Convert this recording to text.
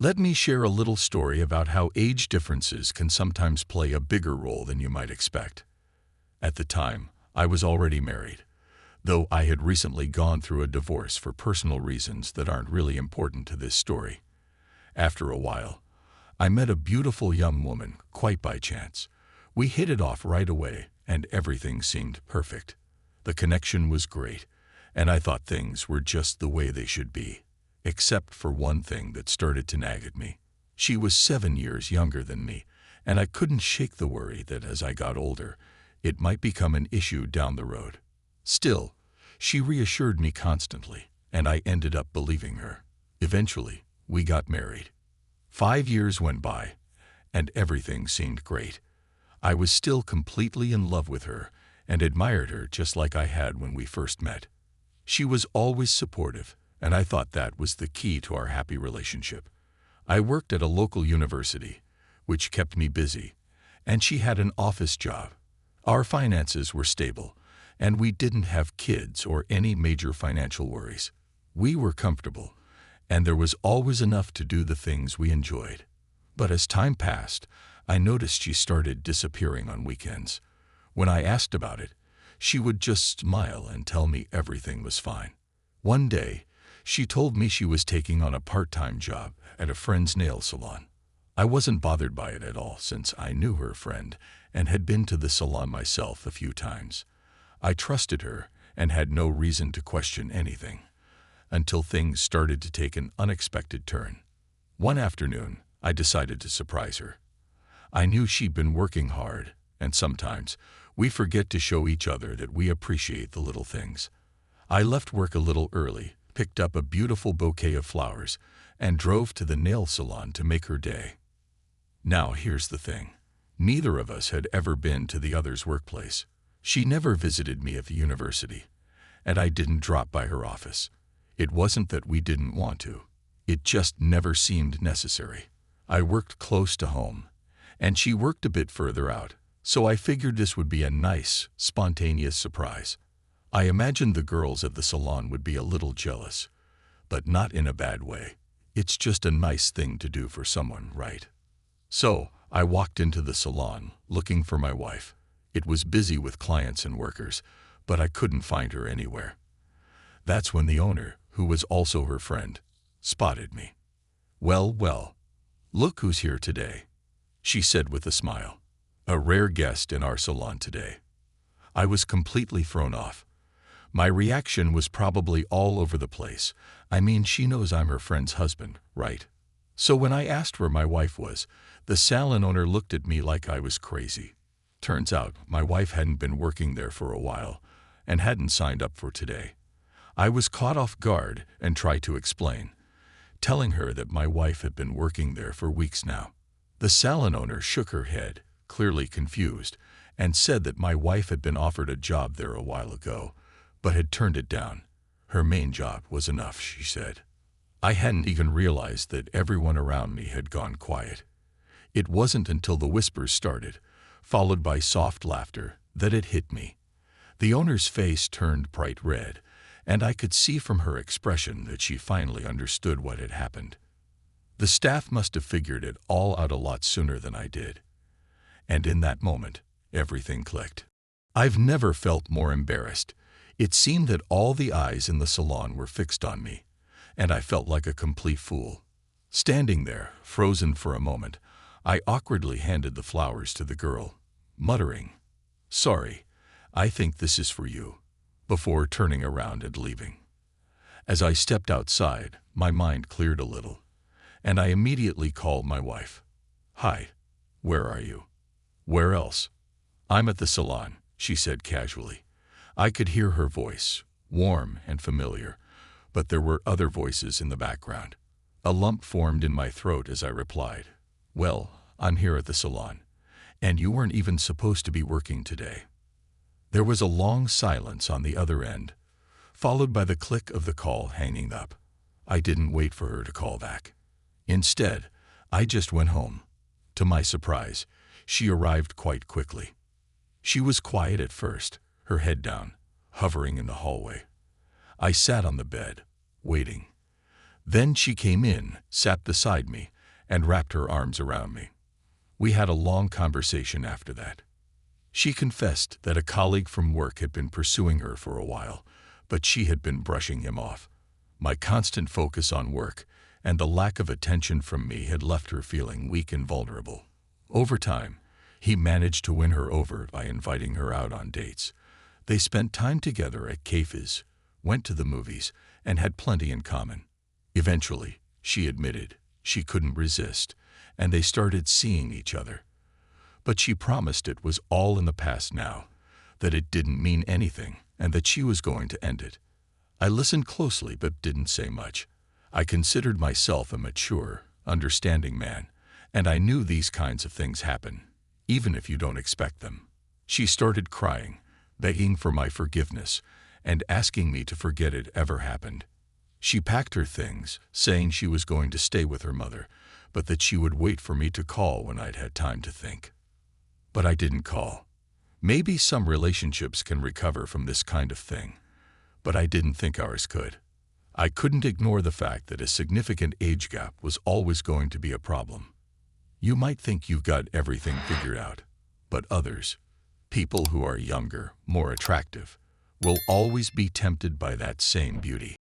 Let me share a little story about how age differences can sometimes play a bigger role than you might expect. At the time, I was already married, though I had recently gone through a divorce for personal reasons that aren't really important to this story. After a while, I met a beautiful young woman, quite by chance. We hit it off right away, and everything seemed perfect. The connection was great, and I thought things were just the way they should be, except for one thing that started to nag at me. She was 7 years younger than me, and I couldn't shake the worry that as I got older, it might become an issue down the road. Still, she reassured me constantly, and I ended up believing her. Eventually, we got married. 5 years went by, and everything seemed great. I was still completely in love with her and admired her just like I had when we first met. She was always supportive, and I thought that was the key to our happy relationship. I worked at a local university, which kept me busy, and she had an office job. Our finances were stable, and we didn't have kids or any major financial worries. We were comfortable, and there was always enough to do the things we enjoyed. But as time passed, I noticed she started disappearing on weekends. When I asked about it, she would just smile and tell me everything was fine. One day, she told me she was taking on a part-time job at a friend's nail salon. I wasn't bothered by it at all since I knew her friend and had been to the salon myself a few times. I trusted her and had no reason to question anything, until things started to take an unexpected turn. One afternoon, I decided to surprise her. I knew she'd been working hard, and sometimes we forget to show each other that we appreciate the little things. I left work a little early, picked up a beautiful bouquet of flowers, and drove to the nail salon to make her day. Now here's the thing. Neither of us had ever been to the other's workplace. She never visited me at the university, and I didn't drop by her office. It wasn't that we didn't want to. It just never seemed necessary. I worked close to home, and she worked a bit further out, so I figured this would be a nice, spontaneous surprise. I imagined the girls at the salon would be a little jealous, but not in a bad way. It's just a nice thing to do for someone, right? So, I walked into the salon, looking for my wife. It was busy with clients and workers, but I couldn't find her anywhere. That's when the owner, who was also her friend, spotted me. "Well, well, look who's here today," she said with a smile. "A rare guest in our salon today." I was completely thrown off. My reaction was probably all over the place. I mean, she knows I'm her friend's husband, right? So when I asked where my wife was, the salon owner looked at me like I was crazy. Turns out my wife hadn't been working there for a while and hadn't signed up for today. I was caught off guard and tried to explain, telling her that my wife had been working there for weeks now. The salon owner shook her head, clearly confused, and said that my wife had been offered a job there a while ago, but had turned it down. Her main job was enough, she said. I hadn't even realized that everyone around me had gone quiet. It wasn't until the whispers started, followed by soft laughter, that it hit me. The owner's face turned bright red, and I could see from her expression that she finally understood what had happened. The staff must have figured it all out a lot sooner than I did. And in that moment, everything clicked. I've never felt more embarrassed. It seemed that all the eyes in the salon were fixed on me, and I felt like a complete fool. Standing there, frozen for a moment, I awkwardly handed the flowers to the girl, muttering, "Sorry, I think this is for you," before turning around and leaving. As I stepped outside, my mind cleared a little, and I immediately called my wife. "Hi, where are you?" "Where else?" "I'm at the salon," she said casually. I could hear her voice, warm and familiar, but there were other voices in the background. A lump formed in my throat as I replied, "Well, I'm here at the salon, and you weren't even supposed to be working today." There was a long silence on the other end, followed by the click of the call hanging up. I didn't wait for her to call back. Instead, I just went home. To my surprise, she arrived quite quickly. She was quiet at first, her head down, hovering in the hallway. I sat on the bed, waiting. Then she came in, sat beside me, and wrapped her arms around me. We had a long conversation after that. She confessed that a colleague from work had been pursuing her for a while, but she had been brushing him off. My constant focus on work and the lack of attention from me had left her feeling weak and vulnerable. Over time, he managed to win her over by inviting her out on dates. They spent time together at cafes, went to the movies, and had plenty in common. Eventually, she admitted she couldn't resist, and they started seeing each other. But she promised it was all in the past now, that it didn't mean anything, and that she was going to end it. I listened closely but didn't say much. I considered myself a mature, understanding man, and I knew these kinds of things happen, even if you don't expect them. She started crying, begging for my forgiveness, and asking me to forget it ever happened. She packed her things, saying she was going to stay with her mother, but that she would wait for me to call when I'd had time to think. But I didn't call. Maybe some relationships can recover from this kind of thing, but I didn't think ours could. I couldn't ignore the fact that a significant age gap was always going to be a problem. You might think you've got everything figured out, but others, people who are younger, more attractive, will always be tempted by that same beauty.